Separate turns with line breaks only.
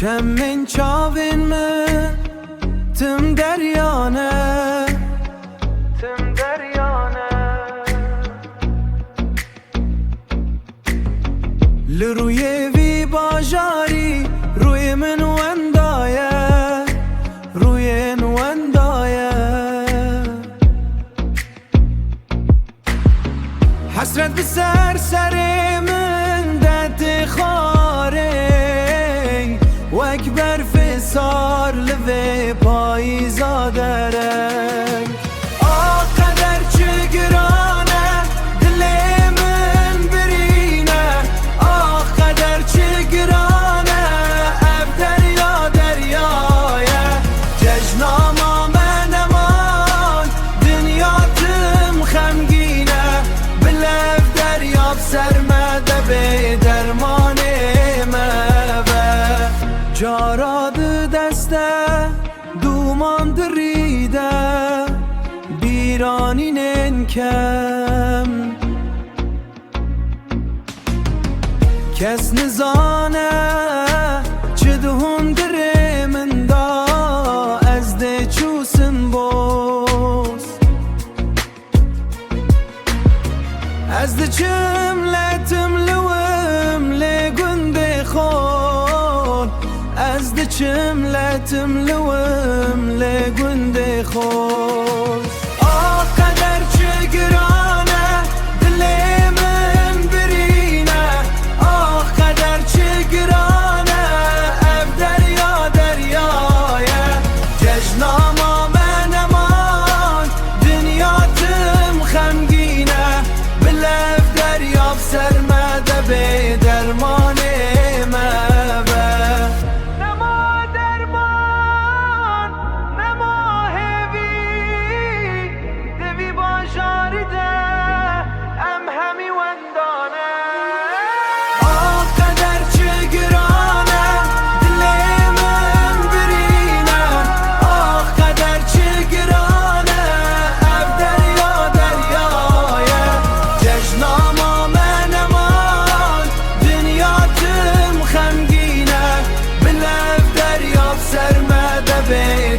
من چاوین من تم دریانه لروی وی باجاری روی من وندایه روی وندایه حسرت بسر سر من دت خاره و اکبر فسار لوی پاییزا درک آه قدر چه گرانه دل من برینه آه قدر چه گرانه اب دریا دریایه ججناما من امان دنیا تم خمگینه بلف دریاب سرمده به درمانه جارا دسته دومان دریده بیرانین کم کس نزانه چه دهون در من دا از ده چوسم باز از ده چملتم لوم لگنده خود از ده چملتم لوم لگنده خود آه قدر چه گرانه دل من برینه آه قدر چه گرانه اب دریا دریایه ججناما من امان دنیا تم خمگینه بلف دریاب سرمده به درمانه baby